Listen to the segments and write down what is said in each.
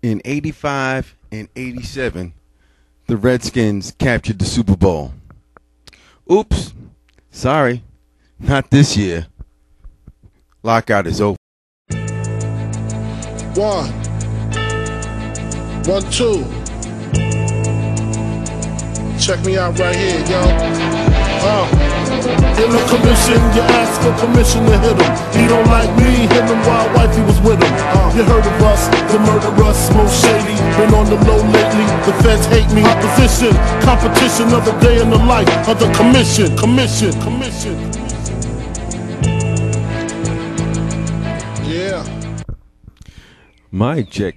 In 85 and 87, the Redskins captured the Super Bowl. Oops. Sorry. Not this year. Lockout is over. One, two. Check me out right here, yo. In the commission, you ask for permission to hit him. He don't like me, hit him while wifey was with him. You heard of us, the murderous, most shady. Been on the low lately, the feds hate me. Opposition, competition of the day in the life of the commission. Yeah. Mic check.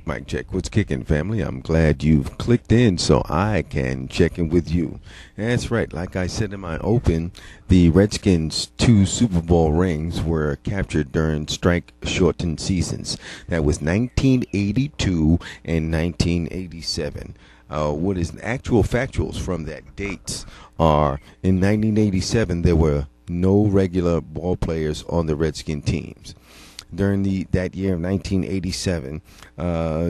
What's kicking, family? I'm glad you've clicked in so I can check in with you. That's right. Like I said in my open, the Redskins' 2 Super Bowl rings were captured during strike-shortened seasons. That was 1982 and 1987. What is actual factuals from that dates are in 1987 there were no regular ball players on the Redskin teams. During that year of 1987,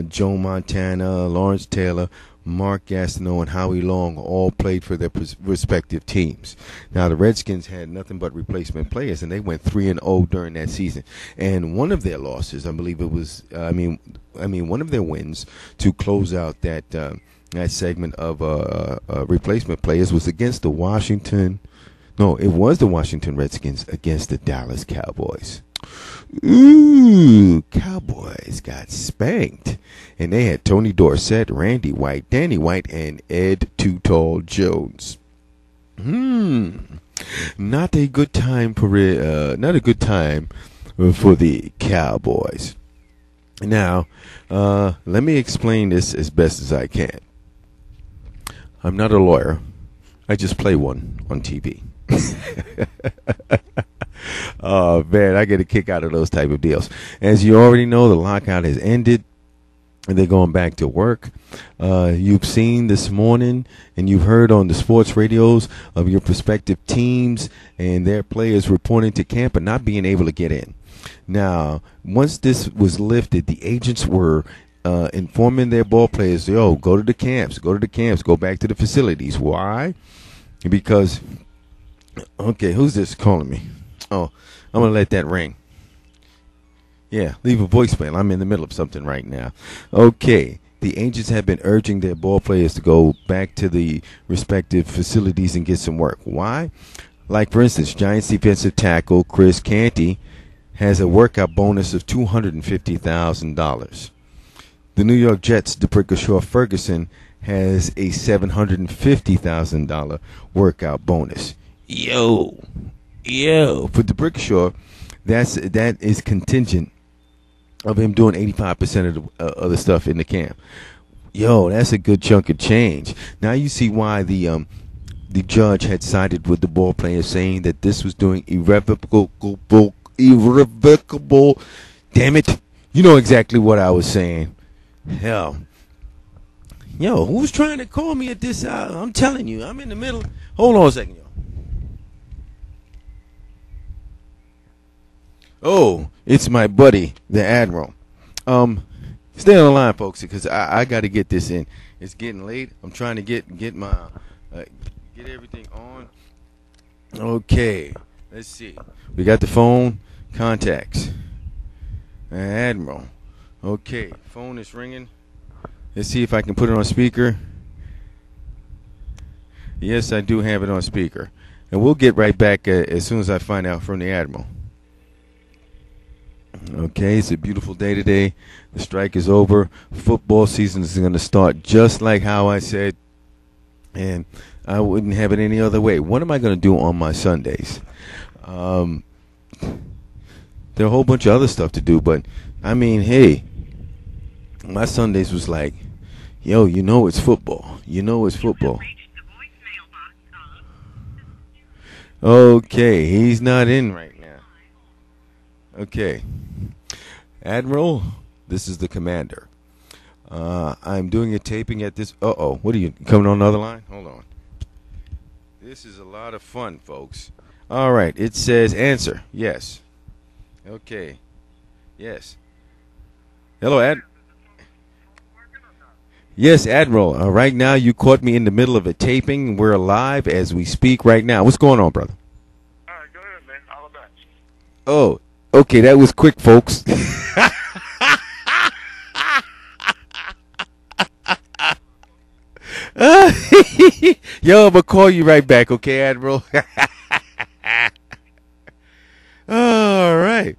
Joe Montana, Lawrence Taylor, Mark Gastineau, and Howie Long all played for their respective teams. Now, the Redskins had nothing but replacement players, and they went 3-0 during that season. And one of their losses, I believe it was, one of their wins to close out that segment of replacement players was against the Washington Redskins against the Dallas Cowboys. Ooh, Cowboys got spanked. And they had Tony Dorsett, Randy White, Danny White, and Ed Too Tall Jones. Not a good time for the Cowboys. Now, let me explain this as best as I can. I'm not a lawyer. I just play one on TV. Oh, man, I get a kick out of those type of deals. As you already know, the lockout has ended, and they're going back to work. You've seen this morning, and you've heard on the sports radios of your prospective teams and their players reporting to camp and not being able to get in. Now, once this was lifted, the agents were informing their ball players, go to the camps, go back to the facilities. Why? Because, okay, who's this calling me? Oh, I'm going to let that ring. Yeah, leave a voicemail. I'm in the middle of something right now. Okay, the agents have been urging their ball players to go back to the respective facilities and get some work. Why? Like, for instance, Giants defensive tackle Chris Canty has a workout bonus of $250,000. The New York Jets' DeBrickashaw Ferguson has a $750,000 workout bonus. Yo, for DeBrickashaw, that is contingent of him doing 85% of the stuff in the camp. Yo, that's a good chunk of change. Now you see why the judge had sided with the ball players, saying that this was doing irrevocable. Damn it, you know exactly what I was saying. Hell. Yo, who's trying to call me at this hour? I'm telling you, I'm in the middle. Hold on a second, yo. Oh, it's my buddy, the Admiral. Stay on the line, folks, because I got to get this in. It's getting late. I'm trying to get my get everything on. Okay, let's see. We got the phone contacts. Admiral. Okay, phone is ringing. Let's see if I can put it on speaker. Yes, I do have it on speaker. And we'll get right back as soon as I find out from the Admiral. Okay, it's a beautiful day today. The strike is over. Football season is going to start just like how I said. And I wouldn't have it any other way. What am I going to do on my Sundays? There are a whole bunch of other stuff to do. But, I mean, hey, my Sundays was like, yo, it's football. It's football. Okay, he's not in right now. Okay. Admiral, this is the commander. I'm doing a taping at this. What are you coming on the other line? Hold on. This is a lot of fun, folks. All right. It says answer. Yes. Okay. Yes. Hello, Yes, Admiral. Right now, you caught me in the middle of a taping. We're live as we speak right now. What's going on, brother? All right, go ahead, man. All about you. Oh, okay. That was quick, folks. Yo, I'm going to call you right back, okay, Admiral? All right.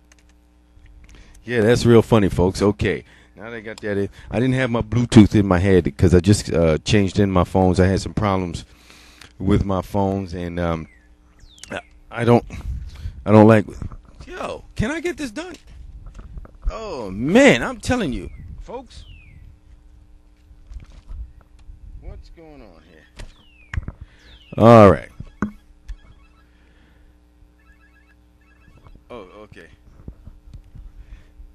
Yeah, that's real funny, folks. Okay. Now they got that in. I didn't have my Bluetooth in my head because I just changed in my phones. I had some problems with my phones, and I don't like. Yo, can I get this done? Oh man, I'm telling you, folks. What's going on here? All right. Oh, okay.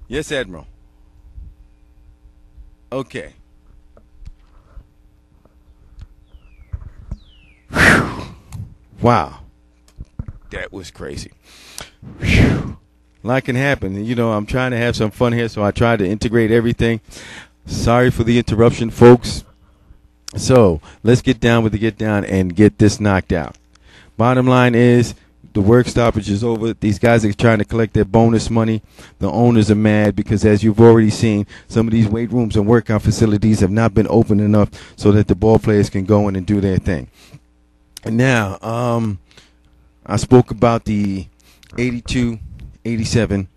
Yes, Admiral. Okay. Whew. Wow. That was crazy. Whew. A lot can happen. You know, I'm trying to have some fun here, so I tried to integrate everything. Sorry for the interruption, folks. So let's get down with the get down and get this knocked out. Bottom line is, the work stoppage is over. These guys are trying to collect their bonus money. The owners are mad because, as you've already seen, some of these weight rooms and workout facilities have not been open enough so that the ball players can go in and do their thing. And now, I spoke about the 82-87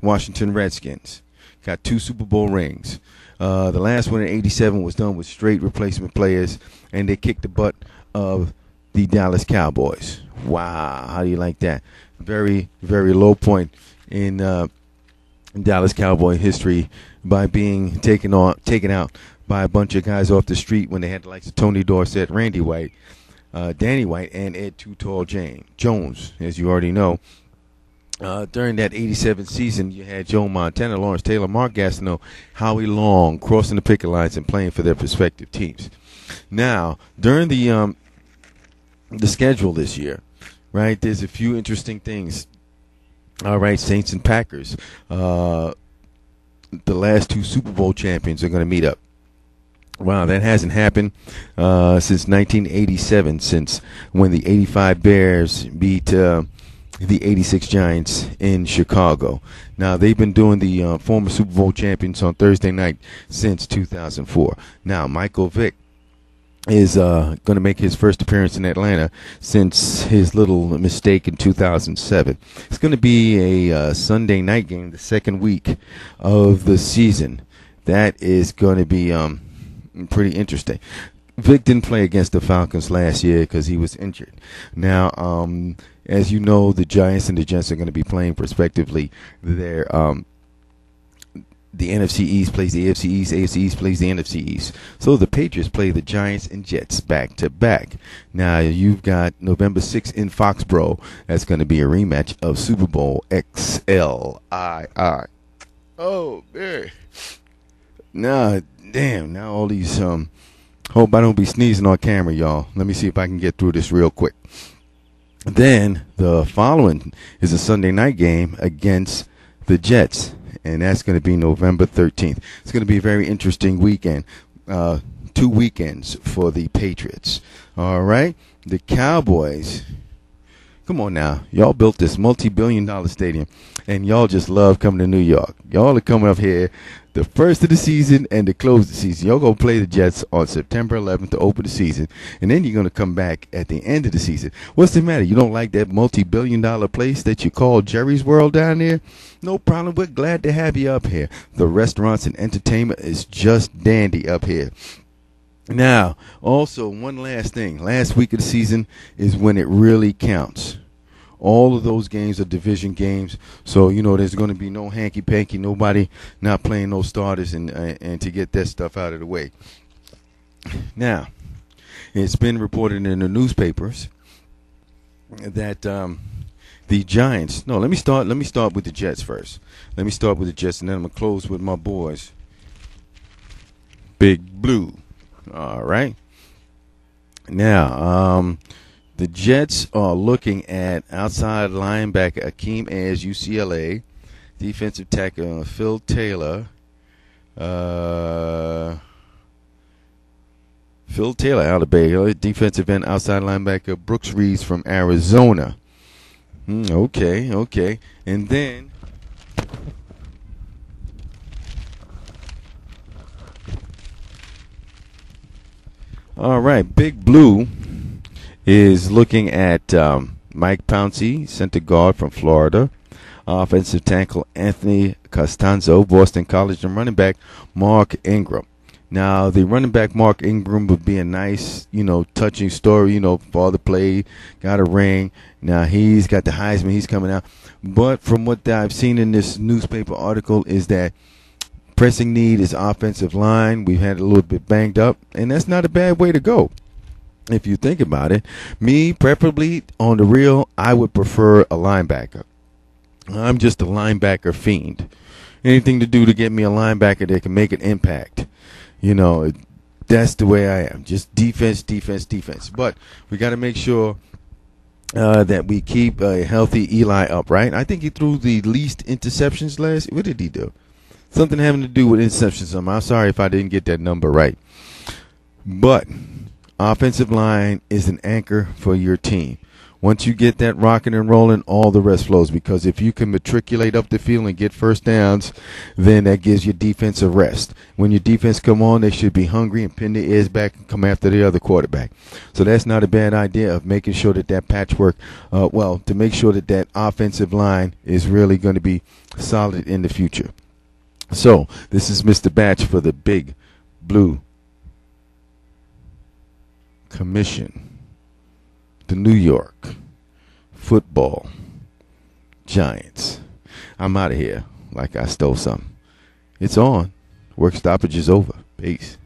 Washington Redskins. Got 2 Super Bowl rings. The last one in 87 was done with straight replacement players, and they kicked the butt of the Dallas Cowboys. Wow, how do you like that? Very, very low point in Dallas Cowboy history by being taken out by a bunch of guys off the street when they had the likes of Tony Dorsett, Randy White, Danny White, and Ed Too Tall Jones, as you already know. During that 87 season, you had Joe Montana, Lawrence Taylor, Mark Gastineau, Howie Long crossing the picket lines and playing for their respective teams. Now, during the schedule this year, right, there's a few interesting things. All right, Saints and Packers. The last 2 Super Bowl champions are going to meet up. Wow, that hasn't happened since 1987, since when the 85 Bears beat the 86 Giants in Chicago. Now, they've been doing the former Super Bowl champions on Thursday night since 2004. Now, Michael Vick is going to make his first appearance in Atlanta since his little mistake in 2007. It's going to be a Sunday night game, the second week of the season. That is going to be pretty interesting. Vic didn't play against the Falcons last year because he was injured. Now, as you know, the Giants and the Jets are going to be playing respectively. The NFC East plays the AFC East, AFC East plays the NFC East. So the Patriots play the Giants and Jets back to back. Now you've got November 6th in Foxborough. That's going to be a rematch of Super Bowl XLII. Oh, man. Nah, damn. Now all these, hope I don't be sneezing on camera, y'all. Let me see if I can get through this real quick. Then the following is a Sunday night game against the Jets, and that's going to be November 13th. It's going to be a very interesting weekend. 2 weekends for the Patriots. All right? The Cowboys. Come on now. Y'all built this multi-billion-dollar stadium, and y'all just love coming to New York. Y'all are coming up here the first of the season and to close the season. Y'all going to play the Jets on September 11th to open the season, and then you're going to come back at the end of the season. What's the matter? You don't like that multi-billion-dollar place that you call Jerry's World down there? No problem. We're glad to have you up here. The restaurants and entertainment is just dandy up here. Now, also, one last thing. Last week of the season is when it really counts. All of those games are division games, so, you know, there's going to be no hanky-panky, nobody not playing no starters and to get that stuff out of the way. Now, it's been reported in the newspapers that the Giants. No, let me start with the Jets first. Let me start with the Jets, and then I'm going to close with my boys, Big Blue. All right. Now, the Jets are looking at outside linebacker Akeem Ayers, UCLA, defensive tackle Phil Taylor, Phil Taylor, out of Bay. Defensive end, outside linebacker. Brooks Reeves from Arizona. Okay. And then all right, Big Blue is looking at Mike Pouncey, center guard from Florida. Offensive tackle Anthony Costanzo, Boston College, and running back Mark Ingram. Now, the running back Mark Ingram would be a nice, touching story. Father played, got a ring. Now he's got the Heisman. He's coming out. But from what I've seen in this newspaper article is that pressing need is offensive line. We've had a little bit banged up, and that's not a bad way to go. If you think about it, me, preferably on the real, I would prefer a linebacker. I'm just a linebacker fiend. Anything to do to get me a linebacker that can make an impact. That's the way I am. Just defense. But we got to make sure that we keep a healthy Eli upright. I think he threw the least interceptions last. What did he do? Something having to do with interceptions. I'm sorry if I didn't get that number right. But offensive line is an anchor for your team. Once you get that rocking and rolling, all the rest flows. Because if you can matriculate up the field and get first downs, then that gives your defense a rest. When your defense come on, they should be hungry and pin their ears back and come after the other quarterback. So that's not a bad idea of making sure that patchwork, to make sure that offensive line is really going to be solid in the future. So this is Mr. Batch for the Big Blue Commission. The New York Football Giants. I'm out of here like I stole something. It's on. Work stoppage is over. Peace.